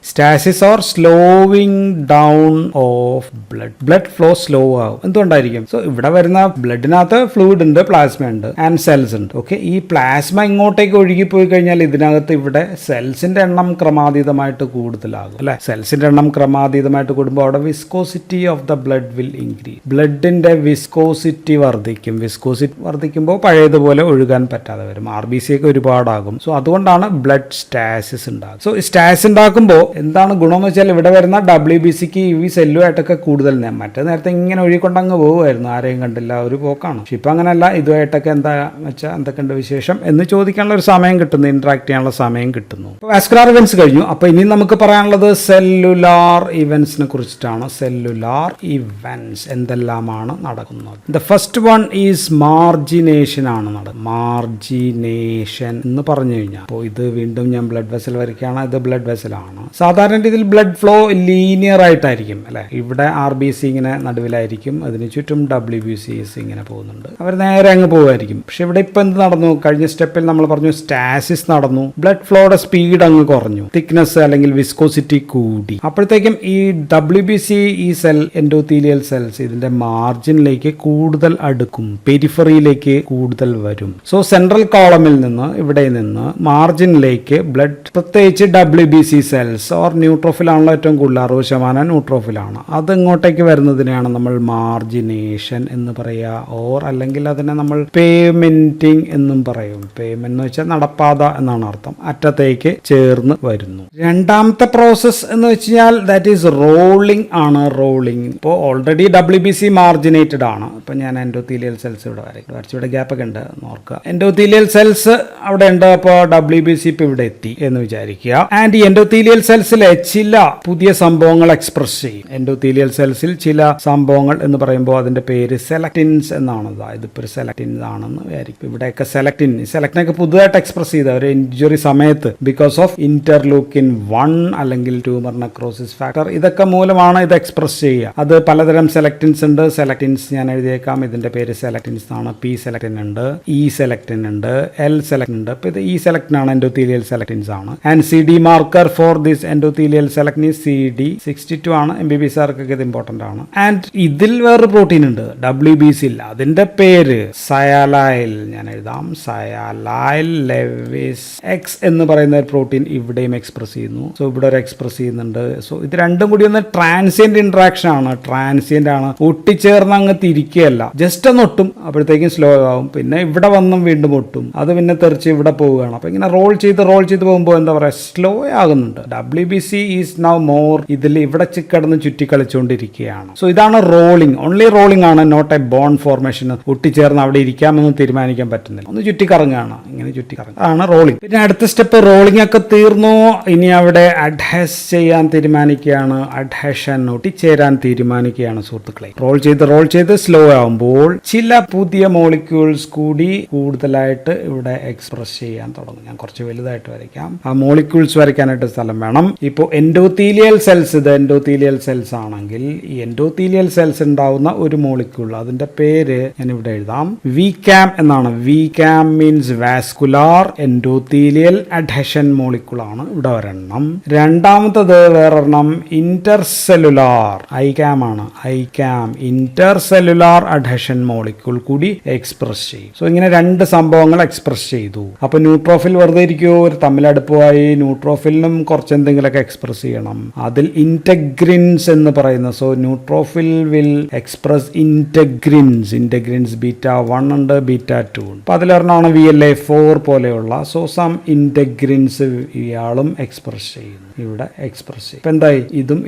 Stasis or slowing down of blood flow slow ആവും. എന്തുകൊണ്ടായിരിക്കും? സോ ഇവിടെ വരുന്ന ബ്ലഡിനകത്ത് ഫ്ലൂയിഡ് ഉണ്ട്, പ്ലാസ്മ ഉണ്ട് ആൻഡ് സെൽസ് ഉണ്ട്. ഓക്കെ, ഈ പ്ലാസ്മ ഇങ്ങോട്ടേക്ക് ഒഴുകിപ്പോയി കഴിഞ്ഞാൽ ഇതിനകത്ത് ഇവിടെ സെൽസിന്റെ എണ്ണം ക്രമാതീതമായിട്ട് കൂടുതലാകും അല്ലെ. സെൽസിന്റെ എണ്ണം ക്രമാതീതമായിട്ട് കൂടുമ്പോൾ അവിടെ viscosity of the blood will increase. ബ്ലഡിന്റെ വിസ്കോസിറ്റി വർദ്ധിക്കും. വിസ്കോസിറ്റി വർദ്ധിക്കുമ്പോൾ പഴയതുപോലെ ഒഴുകാൻ പറ്റാതെ വരും. RBC ഒക്കെ ഒരുപാടാകും. സോ അതുകൊണ്ടാണ് ബ്ലഡ് സ്റ്റാസിസ് ഉണ്ടാകും. സോ സ്റ്റാസിസ് ഉണ്ടാക്കുമ്പോൾ എന്താണ് ഗുണമെന്ന് വെച്ചാൽ ഇവിടെ വരുന്ന WBCക്ക് ഈ സെല്ലുമായിട്ടൊക്കെ കൂടുതൽ മറ്റേ നേരത്തെ ഇങ്ങനെ ഒഴുകിക്കൊണ്ടങ്ങ് പോകുമായിരുന്നു, ആരെയും കണ്ടില്ല, ഒരു പോക്കാണ്. പക്ഷെ ഇപ്പം അങ്ങനെയല്ല. ഇതുമായിട്ടൊക്കെ എന്താ വെച്ചാൽ എന്തൊക്കെയുണ്ട് വിശേഷം എന്ന് ചോദിക്കാനുള്ള ഒരു സമയം കിട്ടുന്നു, ഇന്ററാക്ട് ചെയ്യാനുള്ള സമയം കിട്ടുന്നു. വാസ്കുലാർ ഇവന്റ്സ് കഴിഞ്ഞു. അപ്പോൾ ഇനി നമുക്ക് പറയാനുള്ളത് സെല്ലുലാർ ഇവന്റ്സിനെ കുറിച്ചിട്ടാണ്. സെല്ലുലാർ ഇവന്റ്സ് എന്തെല്ലാമാണ് നടക്കുന്നത്? ദ ഫസ്റ്റ് വൺ ഈസ് മാർജിനേഷൻ ആണ് നടക്കുന്നത്. മാർജിനേഷൻ എന്ന് പറഞ്ഞു കഴിഞ്ഞാൽ അപ്പോൾ ഇത് വീണ്ടും ഞാൻ ബ്ലഡ് വെസൽ വരയ്ക്കുകയാണ്. ഇത് ബ്ലഡ് വെസലാണ്. സാധാരണ രീതിയിൽ ബ്ലഡ് ഫ്ലോ ലീനിയർ ആയിട്ടായിരിക്കും അല്ലെ. ഇവിടെ RBC ഇങ്ങനെ നടുവിലായിരിക്കും, അതിന് ചുറ്റും WBCs ഇങ്ങനെ പോകുന്നുണ്ട്. അവർ നേരെ അങ്ങ് പോകുമായിരിക്കും. പക്ഷെ ഇവിടെ ഇപ്പൊ എന്ത് നടന്നു? കഴിഞ്ഞ സ്റ്റെപ്പിൽ നമ്മൾ പറഞ്ഞു സ്റ്റാസിസ് നടന്നു. ബ്ലഡ് ഫ്ലോയുടെ സ്പീഡ് അങ്ങ് കുറഞ്ഞു, തിക്നെസ് അല്ലെങ്കിൽ വിസ്കോസിറ്റി കൂടി. അപ്പോഴത്തേക്കും ഈ WBC ഈ സെൽ എൻഡോത്തീലിയൽ സെൽസ് ഇതിന്റെ മാർജിനിലേക്ക് കൂടുതൽ അടുക്കും, പെരിഫറിയിലേക്ക് കൂടുതൽ വരും. സോ സെൻട്രൽ കോളമിൽ നിന്ന് ഇവിടെ നിന്ന് മാർജിനിലേക്ക് ബ്ലഡ്, പ്രത്യേകിച്ച് WBC സെൽസ് ഓർ ന്യൂട്രോഫിലാണല്ലോ ഏറ്റവും കൂടുതൽ, 60% ന്യൂട്രോഫിലാണ്. അത് ഇങ്ങോട്ടേക്ക് വരുന്നതിനെയാണ് നമ്മൾ മാർജിനേഷൻ എന്ന് പറയുക. ഓർ അല്ലെങ്കിൽ അതിനെ നമ്മൾ പേയ്മെന്റിങ് എന്നും പറയും. പേയ്മെന്റ് എന്ന് വെച്ചാൽ നടപ്പാത എന്നാണ് അർത്ഥം. അറ്റത്തേക്ക് ചേർന്ന് വരുന്നു. രണ്ടാമത്തെ പ്രോസസ് എന്ന് വെച്ചാൽ ദാറ്റ് ഈസ് റോളിംഗ് ആണ്. റോളിംഗ് ഇപ്പോൾ ഓൾറെഡി WBC മാർജിനേറ്റഡ് ആണ്. ഇപ്പൊ ഞാൻ എൻഡോത്തീലിയൽ സെൽസ് ഇവിടെ വരച്ചിവിടെ ഗ്യാപ്പ് ഒക്കെ ഉണ്ട് നോക്കുക. എൻഡോത്തീലിയൽ സെൽസ് അവിടെ ഉണ്ട്. അപ്പോൾ WBC ഇപ്പൊ ഇവിടെ എത്തി എന്ന് വിചാരിക്കുക. ആൻഡ് ഈ എൻഡോത്തീലിയൽ സെൽസിലെ ചില പുതിയ സംഭവങ്ങൾ എക്സ്പ്രസ് ചെയ്യും. എൻഡോത്തീലിയൽ സെൽസിൽ ചില സംഭവങ്ങൾ എന്ന് പറയുമ്പോൾ അതിന്റെ പേര് സെലക്റ്റിൻസ് എന്നാണ്. ഇതിപ്പോൾ ഒരു സെലക്റ്റിൻസ് ആണെന്ന് വിചാരിക്കും. ഇവിടെയൊക്കെ സെലക്റ്റിനൊക്കെ പുതുതായിട്ട് എക്സ്പ്രസ് ചെയ്ത ഒരു ഇഞ്ചുറി സമയത്ത് ബിക്കോസ് ഓഫ് ഇന്റർലൂക്കിൻ 1 അല്ലെങ്കിൽ ട്യൂമർ നെക്രോസിസ് ഫാക്ടർ, ഇതൊക്കെ മൂലമാണ് ഇത് എക്സ്പ്രസ് ചെയ്യുക. അത് പലതരം സെലക്റ്റിൻസ് ഉണ്ട്. സെലക്റ്റിൻസ് ഞാൻ എഴുതിയേക്കാം. ഇതിന്റെ പേര് സെലക്റ്റിൻസ് ആണ്. P സെലക്റ്റിൻ ഉണ്ട്, E സെലക്റ്റിൻ ഉണ്ട്, L സെലക്റ്റിൻ ഉണ്ട്. അപ്പോൾ ഇത് E സെലക്റ്റിൻ ആണ്, എൻഡോത്തീലിയൽ സെലക്റ്റിൻസ് ആണ്. And CD marker for this endothelial selectin CD62 ആണ്. MBBS ആർക്കൊക്കെ ഇത് ഇമ്പോർട്ടന്റ് ആണ്. ആൻഡ് ഇതിൽ വേറൊരു പ്രോട്ടീൻ ഉണ്ട് WBC ഇല്ല. അതിന്റെ പേര് സയാലൈൽ, ഞാൻ എഴുതാം, സയാലൈൽ ലെവിസ് X എന്ന് പറയുന്ന ഒരു പ്രോട്ടീൻ ഇവിടെയും എക്സ്പ്രസ് ചെയ്യുന്നു. സോ ഇവിടെ ഒരു എക്സ്പ്രസ് ചെയ്യുന്നുണ്ട്. സോ ഇത് രണ്ടും കൂടി ഒന്ന് ട്രാൻസിയന്റ് ഇന്ററാക്ഷൻ ആണ്. ട്രാൻസിയന്റ് ആണ്, ഒട്ടിച്ചേർന്ന് അങ്ങ് തിരിക്കുകയല്ല, ജസ്റ്റ് ഒന്ന് ഒട്ടും, അപ്പോഴത്തേക്കും സ്ലോ ആവും. പിന്നെ ഇവിടെ വന്നും വീണ്ടും ഒട്ടും, അത് പിന്നെ തെറിച്ച് ഇവിടെ പോവുകയാണ്. അപ്പൊ ഇങ്ങനെ റോൾ ചെയ്ത് പോകുമ്പോൾ എന്താ പറയാ, സ്ലോ ആകുന്നുണ്ട്. WBC ഈസ് നൗ മോർ ഇതിൽ ഇവിടെ കിടന്ന് ചുറ്റിക്കളിച്ചുകൊണ്ടിരിക്കുകയാണ്. സോ ഇതാണ് റോളിംഗ്. ഓൺലി റോളിംഗ് ആണ്, നോട്ട് എ ബോൺ ഫോർമേഷൻ. ഒട്ടിച്ചേർന്ന് അവിടെ ഇരിക്കാമെന്ന് തീരുമാനിക്കാൻ പറ്റുന്നില്ല, ഒന്ന് ചുറ്റിക്കറങ്ങാണ്, ഇങ്ങനെ ചുറ്റിക്കറങ്ങുക ആണ് റോളിംഗ്. പിന്നെ അടുത്ത സ്റ്റെപ്പ്, റോളിംഗ് ഒക്കെ തീർന്നു. ഇനി അവിടെ അഡ്ഹസ് ചെയ്യാൻ തീരുമാനിക്കുകയാണ്. അഡ്ഹഷൻ, ഒട്ടിച്ചേരാൻ തീരുമാനിക്കുകയാണ് സുഹൃത്തുക്കളെ. റോൾ ചെയ്ത് സ്ലോ ആവുമ്പോൾ ചില പുതിയ മോളിക്യൂൾസ് കൂടി കൂടുതലായിട്ട് ഇവിടെ എക്സ്പ്രസ് ചെയ്യാൻ തുടങ്ങും. ഞാൻ കുറച്ച് വലുതായിട്ട് വരയ്ക്കാം. ആ മോളിക്യൂൾസ് വരയ്ക്കാനായിട്ട് സ്ഥലം വേണം. ഇപ്പോൾ എൻഡോത്തീലിയൽ സെൽസ്, ഇത് എൻഡോത്തീലിയൽ സെൽസ് ആണെങ്കിൽ ഈ എൻഡോത്തീലിയൽ സെൽസ് ഉണ്ടാവുന്ന ഒരു മോളിക്യൂൾ, അതിന്റെ പേര് ഞാൻ ഇവിടെ എഴുതാം, VCAM എന്നാണ്. VCAM means vascular endothelial adhesion molecule ആണ്. ഇവിടെ ഒരെണ്ണം. രണ്ടാമത്തത് വേറൊരെണ്ണം ഇന്റർസെല്ലുലാർ, ICAM ആണ്. ICAM ഇന്റർസെല്ലുലാർ അഡ്ഹഷൻ മോളിക്യൂൾ കൂടി എക്സ്പ്രസ് ചെയ്യും. സോ ഇങ്ങനെ രണ്ട് സംഭവങ്ങൾ എക്സ്പ്രസ് ചെയ്തു. അപ്പൊ ന്യൂട്രോഫിൽ വെറുതെ ഇരിക്കുമോ, ഒരു തമ്മിലടുപ്പമായി. ന്യൂട്രോഫിലിനും കുറച്ച് എന്തെങ്കിലുമൊക്കെ എക്സ്പ്രസ് ചെയ്യണം. അതിൽ ഇന്റഗ്രിൻസ് എന്ന് പറയുന്ന, so neutrophil will express integrins β1 ഉണ്ട്, β2 ഉണ്ട്. അപ്പൊ അതിലൊരെണ്ണമാണ് VLA4 പോലെയുള്ള. സോ സം ഇന്റഗ്രിൻസ് ഇയാളും എക്സ്പ്രസ് ചെയ്യുന്നു, ഇവിടെ എക്സ്പ്രസ് ചെയ്യും. ഇപ്പൊ എന്തായി,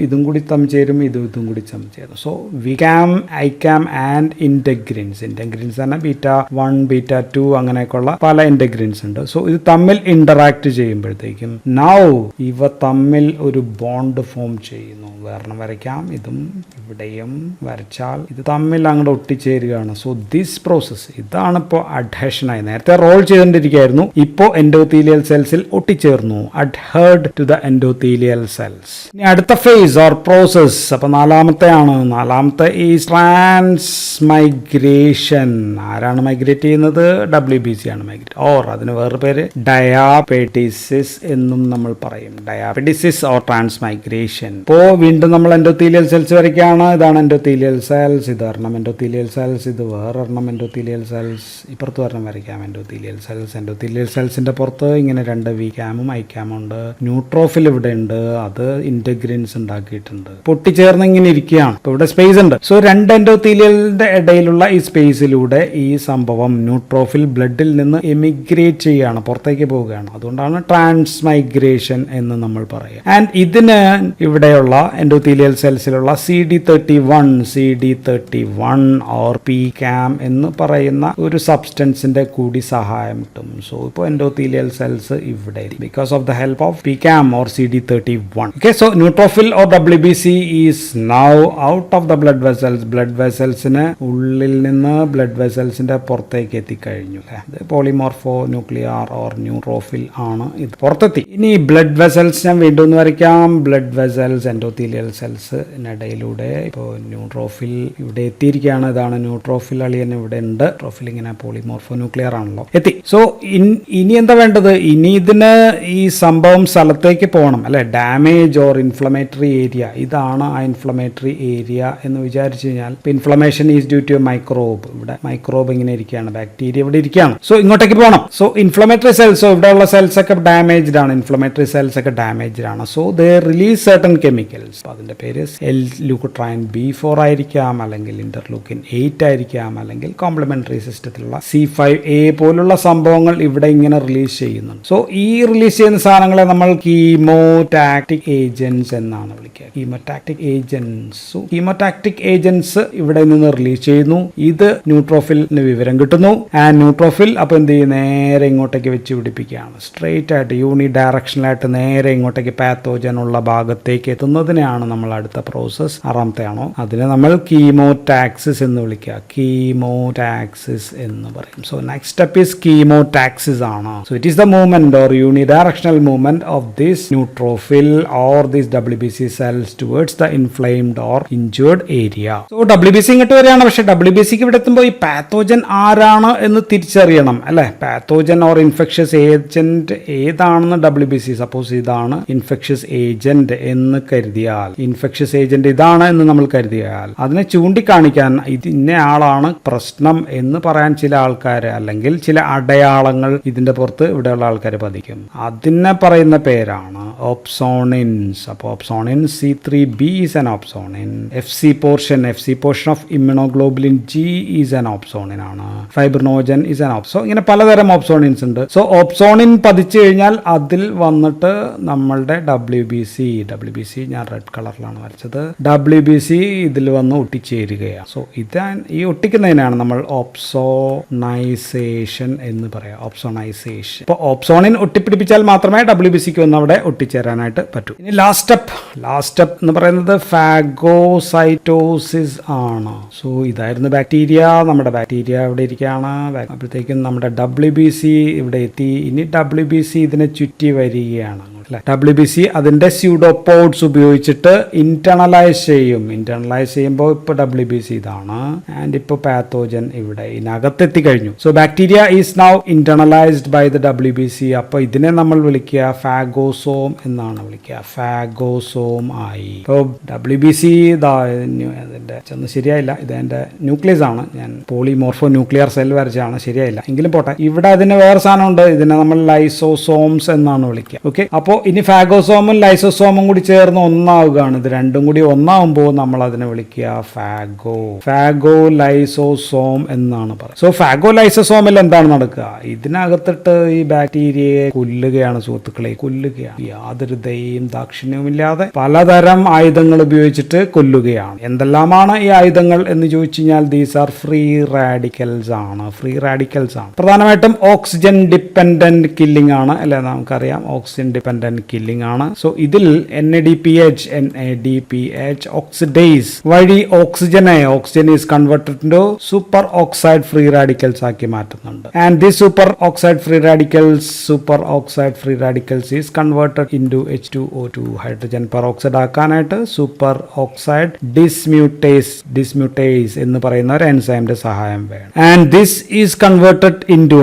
ഇതും കൂടി തമ്മിൽ ചേരും, ഇതും കൂടി തമ്മിൽ ചേരും. So VCAM, ICAM and integrins തന്നെ β1, β2 അങ്ങനെയൊക്കെയുള്ള പല ഇന്റഗ്രിൻസ് ഉണ്ട്. സോ ഇത് തമ്മിൽ ഇന്ററാക്ട് ചെയ്യുമ്പോഴത്തേക്കും നൗ ഇവ തമ്മിൽ ഒരു ബോണ്ട് ഫോം ചെയ്യുന്നു. വേറെ വരയ്ക്കാം. ഇതും ഇവിടെയും വരച്ച വെച്ചാൽ ഇത് തമ്മിൽ അങ്ങോട്ട് ഒട്ടിച്ചേരുകയാണ്. സോ ദിസ് പ്രോസസ് ഇതാണ് ഇപ്പോൾ അഡ്ഹഷനായി. നേരത്തെ റോൾ ചെയ്തുകൊണ്ടിരിക്കുകയായിരുന്നു, ഇപ്പോൾ എൻഡോത്തീലിയൽ സെൽസിൽ ഒട്ടിച്ചേർന്നു. Adhered to the endothelial cells. ഇനി അടുത്ത ഫേസ് ഓർ പ്രോസസ്, അപ്പൊ നാലാമത്തെ ഈ ട്രാൻസ്മൈഗ്രേഷൻ. ആരാണ് മൈഗ്രേറ്റ് ചെയ്യുന്നത്? WBC ആണ് മൈഗ്രേറ്റ്, ഓർ അതിന് വേറെ പേര് ഡയാപെറ്റിസിസ് എന്നും നമ്മൾ പറയും. ഡയാപെറ്റിസിസ് ഓർ ട്രാൻസ്മൈഗ്രേഷൻ. ഇപ്പോ വീണ്ടും നമ്മൾ എൻഡോത്തീലിയൽ സെൽസ് വരയ്ക്കുകയാണ്. ഇതാണ് എൻഡോത്തീലിയൽ സെൽസ്, ഇത് ഒരെണ്ണം എൻഡോത്തീലിയൽ സെൽസ്, ഇത് വേറൊരെണ്ണം എൻഡോത്തീലിയൽ സെൽസ്, ഇപ്പുറത്ത് ഒരെണ്ണം വരയ്ക്കാം എൻഡോത്തീലിയൽ സെൽസ്. എൻഡോത്തീലിയൽ സെൽസിന്റെ പുറത്ത് ഇങ്ങനെ 2 V ക്യാമും I ക്യാമും ഉണ്ട്. ന്യൂട്രോഫിൽ ഇവിടെ ഉണ്ട്, അത് ഇന്റഗ്രിൻസ് ഉണ്ടാക്കിയിട്ടുണ്ട്. പൊട്ടിച്ചേർന്ന് ഇങ്ങനെ ഇരിക്കുകയാണ്. ഇപ്പൊ ഇവിടെ സ്പേസ് ഉണ്ട്. സോ 2 എൻഡോത്തീലിയലിന്റെ ഇടയിലുള്ള ഈ സ്പേസിലൂടെ ഈ സംഭവം ന്യൂട്രോഫിൽ ബ്ലഡിൽ നിന്ന് എമിഗ്രേറ്റ് ചെയ്യുകയാണ്, പുറത്തേക്ക് പോവുകയാണ്. അതുകൊണ്ടാണ് ട്രാൻസ്മൈഗ്രേഷൻ എന്ന് നമ്മൾ പറയുക. ആൻഡ് ഇതിന് ഇവിടെയുള്ള എൻഡോത്തീലിയൽ സെൽസിലുള്ള CD31 ഓർ PCAM എന്ന് പറയുന്ന ഒരു സബ്സ്റ്റൻസിന്റെ കൂടി സഹായം കിട്ടും. സോ ഇപ്പോൾ എൻഡോത്തീലിയൽ സെൽസ് ഇവിടെ because of the help of PCAM or CD31. Okay, so neutrophil or WBC is now out of the blood vessels. Blood വെസൽസിന് ഉള്ളിൽ നിന്ന് ബ്ലഡ് വെസൽസിന്റെ പുറത്തേക്ക് എത്തിക്കഴിഞ്ഞു. ഇത് പോളിമോർഫോ ന്യൂക്ലിയർ ഓർ ന്യൂട്രോഫിൽ ആണ്, ഇത് പുറത്തെത്തി. ഇനി ബ്ലഡ് വെസൽസ് ഞാൻ വീണ്ടും ഒന്ന് വരയ്ക്കാം. ബ്ലഡ് വെസൽസ് എൻഡോത്തീലിയൽ സെൽസിനിടയിലൂടെ ഇപ്പോൾ ന്യൂട്രോഫിൽ ഇവിടെ എത്തിയിരിക്കുകയാണ്. ഇതാണ് ന്യൂട്രോഫിൽ അളിയൻ ഇവിടെ ഉണ്ട്. ന്യൂട്രോഫിൽ ഇങ്ങനെ പോളിമോർഫോ ന്യൂക്ലിയർ ആണല്ലോ, എത്തി. സോ ഇനി എന്താ വേണ്ടത്? ഇനി ഇതിന് ഈ സംഭവം സ്ഥലത്തേക്ക് പോകണം അല്ലെ. ഡാമേജ് ഓർ ഇൻഫ്ലമേറ്ററി ഏരിയ, ഇതാണ് ആ ഇൻഫ്ലമേറ്ററി ഏരിയ എന്ന് വിചാരിച്ചു കഴിഞ്ഞാൽ inflammation is due to microbe. ഇവിടെ മൈക്രോബ് ഇങ്ങനെ ഇരിക്കുകയാണ്, ബാക്ടീരിയ ഇവിടെ ഇരിക്കുകയാണ്. സോ ഇങ്ങോട്ടേക്ക് പോകണം. സോ ഇൻഫ്ലമേറ്ററി സെൽസ്, ഇവിടെയുള്ള സെൽസ് ഒക്കെ ഡാമേജ്ഡ് ആണ്, ഇൻഫ്ലമേറ്ററി സെൽസ് ഒക്കെ ഡാമേജ്ഡ് ആണ്. So they release certain chemicals. അതിന്റെ പേര് ല്യൂക്കോട്രൈൻ B4 ആയിരിക്കാം, അല്ലെങ്കിൽ ഇന്റർലൂക്കിൻ 8 ആയിരിക്കാം, അല്ലെങ്കിൽ കോംപ്ലിമെന്ററി സിസ്റ്റത്തിലുള്ള C5A പോലുള്ള സംഭവങ്ങൾ ഇവിടെ ഇങ്ങനെ റിലീസ് ചെയ്യുന്നുണ്ട്. സോ ഈ റിലീസ് ചെയ്യുന്ന സാധനങ്ങളെ നമ്മൾ കീമോടാക്ടിക് ഏജന്റ്സ് എന്നാണ് വിളിക്കുക. Chemotactic agents. So chemotactic agents ഇവിടെ നിന്ന് റിലീസ് ചെയ്യുന്നു. ഇത് ന്യൂട്രോഫിലിന് വിവരം കിട്ടുന്നു. ആൻഡ് ന്യൂട്രോഫിൽ അപ്പോൾ എന്ത് ചെയ്യും? നേരെ ഇങ്ങോട്ടേക്ക് വെച്ച് പിടിപ്പിക്കുകയാണ്. സ്ട്രെയിറ്റ് ആയിട്ട് യൂണി ഡയറക്ഷനിലായിട്ട് നേരെ ഇങ്ങോട്ടേക്ക് പാത്തോജൻ ഉള്ള ഭാഗത്തേക്ക് എത്തുന്നതിനെയാണ് നമ്മൾ അടുത്ത പ്രോസസ്, 6ാമത്തെ ആണോ, അതിനെ നമ്മൾ കീമോടാക്സിസ് എന്ന് വിളിക്കുക. കീമോടാക്സിസ് എന്ന് പറയും. So next step is chemotaxis ആണ്. So it is the movement or unidirectional movement of this neutrophil or this WBC cells towards the inflamed or injured area. So WBC ഇങ്ങോട്ട് വരികയാണ്. പക്ഷേ WBCക്ക് ഇവിടെ എത്തുമ്പോൾ ഈ പാത്തോജൻ ആരാണ് എന്ന് തിരിച്ചറിയണം അല്ലെ. പാത്തോജൻ ഓർ ഇൻഫെക്ഷ്യസ് ഏജന്റ് ഏതാണെന്ന് WBC, സപ്പോസ് ഇതാണ് ഇൻഫെക്ഷ്യസ് ഏജന്റ് എന്ന് കരുതിയാൽ, ഇൻഫെക്ഷ്യസ് ഏജന്റ് ഇതാണ് എന്ന് നമ്മൾ കരുതിയാൽ, അതിനെ ചൂണ്ടിക്കാണിക്കാൻ ഇത് ഇന്ന ആളാണ് പ്രശ്നം എന്ന് പറയാൻ ചില ആൾക്കാർ അല്ലെങ്കിൽ ചില അടയാളങ്ങൾ ഇതിന്റെ പുറത്ത് ഇവിടെയുള്ള ആൾക്കാർ പതിക്കും. അതിനെ പറയുന്ന പേരാണ് ഓപ്സോണിൻസ്. അപ്പോൾ ഓപ്സോണിൻ C3b is an opsonin. FC portion of immunoglobulin G is an opsonin ആണ്. Fibrinogen is an opsonin. ഇങ്ങനെ പലതരം ഓപ്സോണിൻസ് ഉണ്ട്. സോ ഓപ്സോണിൻ പതിച്ചു കഴിഞ്ഞാൽ അതിൽ വന്നിട്ട് നമ്മളുടെ WBC ഞാൻ റെഡ് കളറിലാണ് വരച്ചത്, WBC ഇതിൽ വന്ന് ഒട്ടിച്ചേരുകയാണ്. സോ ഇതാണ് ഈ ഒട്ടിക്കുന്നതിനാണ് നമ്മൾ ഓപ്സോണൈസേഷൻ എന്ന് പറയാം. ഓപ്സോണൈസേഷൻ. ഇപ്പോൾ ഓപ്സോണിൻ ഒട്ടിപ്പിടിപ്പിച്ചാൽ മാത്രമേ WBCക്ക് വന്ന് അവിടെ ഒട്ടിച്ചേരാനായിട്ട് പറ്റൂ. ഇനി ലാസ്റ്റ് സ്റ്റെപ്പ് എന്ന് പറയുന്നത് ഫാഗോസൈറ്റോസിസ് ആണ്. സോ ഇതായിരുന്നു ബാക്ടീരിയ. നമ്മുടെ ബാക്ടീരിയ ഇവിടെ ഇരിക്കുകയാണ്. അപ്പോഴത്തേക്കും നമ്മുടെ WBC ഇവിടെ എത്തി. ഇനി WBC ഇതിനെ ചുറ്റി വരികയാണ്. WBC അതിന്റെ സ്യൂഡോപോഡ്സ് ഉപയോഗിച്ചിട്ട് ഇന്റർണലൈസ് ചെയ്യുമ്പോൾ ഇപ്പോൾ WBC ഇതാണ്. ആൻഡ് ഇപ്പോൾ പാത്തോജൻ ഇവിടെ ഇതിനകത്തെത്തി കഴിഞ്ഞു. So bacteria is now internalised by the WBC. അപ്പോൾ ഇതിനെ നമ്മൾ വിളിക്കുക ഫാഗോസോം എന്നാണ് വിളിക്കുക. ഫാഗോസോം ആയി. ഇപ്പോൾ WBC ഇതിന്റെ ചെന്ന് ശരിയായില്ല, ഇതെന്റെ ന്യൂക്ലിയസ് ആണ്. ഞാൻ പോളിമോർഫോ ന്യൂക്ലിയർ സെൽ വരച്ചാണ്, ശരിയായില്ല. എങ്കിലും പോട്ടെ. ഇവിടെ അതിന് വേറെ സാധനമുണ്ട്. ഇതിനെ നമ്മൾ ലൈസോസോംസ് എന്നാണ് വിളിക്കുക. ഓക്കെ, അപ്പോൾ ഇനി ഫാഗോസോമും ലൈസോസോമും കൂടി ചേർന്ന് ഒന്നാവുകയാണ്. ഇത് രണ്ടും കൂടി ഒന്നാവുമ്പോൾ നമ്മൾ അതിനെ വിളിക്കുക ഫാഗോ ലൈസോസോം എന്നാണ് പറയുക. സോ ഫാഗോ ലൈസോസോമിൽ എന്താണ് നടക്കുക? ഇതിനകത്തിട്ട് ഈ ബാക്ടീരിയയെ കൊല്ലുകയാണ് സുഹൃത്തുക്കളെ, കൊല്ലുകയാണ്. യാതൊരു ദയയും ദാക്ഷിണ്യവുമില്ലാതെ പലതരം ആയുധങ്ങൾ ഉപയോഗിച്ചിട്ട് കൊല്ലുകയാണ്. എന്തെല്ലാമാണ് ഈ ആയുധങ്ങൾ എന്ന് ചോദിച്ചു കഴിഞ്ഞാൽ ദീസ് ആർ ഫ്രീ റാഡിക്കൽസ് ആണ്. പ്രധാനമായിട്ടും ഓക്സിജൻ ഡിപ്പെൻഡന്റ് കില്ലിംഗ് ആണ് അല്ലെ. നമുക്കറിയാം ഓക്സിജൻ ഡിപ്പെൻഡന്റ് and killing ആണ്. സോ ഇതിൽ NADPH oxidase വഴി oxygen is converted into superoxide free radicals ആക്കി മാറ്റുന്നുണ്ട്. And this superoxide free radicals is converted into H2O2 hydrogen peroxide ആക്കാനായിട്ട് സൂപ്പർ ഓക്സൈഡ് ഡിസ്മ്യൂട്ടേസ് എന്ന് പറയുന്ന ഒരു എൻസൈമിന്റെ സഹായം വേണം. And this is converted into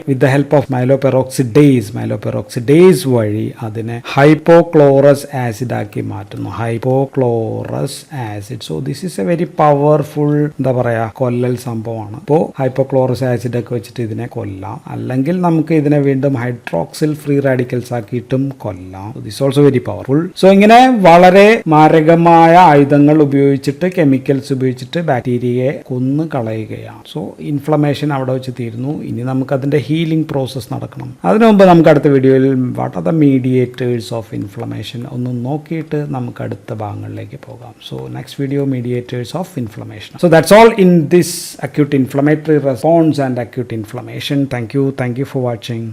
with the help of myeloperoxidase വഴി അതിനെ ഹൈപ്പോക്ലോറസ് ആസിഡ് ആക്കി മാറ്റുന്നു. Hypochlorous acid. So this is a very powerful എന്താ പറയാ കൊല്ലൽ സംഭവമാണ്. ഇപ്പോൾ ഹൈപ്പോക്ലോറസ് ആസിഡ് ഒക്കെ വെച്ചിട്ട് ഇതിനെ കൊല്ലാം, അല്ലെങ്കിൽ നമുക്ക് ഇതിനെ വീണ്ടും ഹൈഡ്രോക്സിൽ ഫ്രീ റാഡിക്കൽസ് ആക്കിയിട്ടും കൊല്ലാം. This also very powerful. So ഇങ്ങനെ വളരെ മാരകമായ ആയുധങ്ങൾ ഉപയോഗിച്ചിട്ട് കെമിക്കൽസ് ഉപയോഗിച്ചിട്ട് ബാക്ടീരിയയെ കൊന്നു കളയുകയാണ്. സോ ഇൻഫ്ലമേഷൻ അവിടെ വെച്ച് തീരുന്നു. ഇനി നമുക്ക് അതിന്റെ ഹീലിംഗ് പ്രോസസ് നടക്കണം. അതിനു മുമ്പ് നമുക്ക് അടുത്ത വീഡിയോയിൽ what are the mediators of inflammation ഒന്ന് നോക്കിയിട്ട് നമുക്ക് അടുത്ത ഭാഗങ്ങളിലേക്ക് പോകാം. So next video, mediators of inflammation. So that's all in this acute inflammatory response and acute inflammation. Thank you for watching.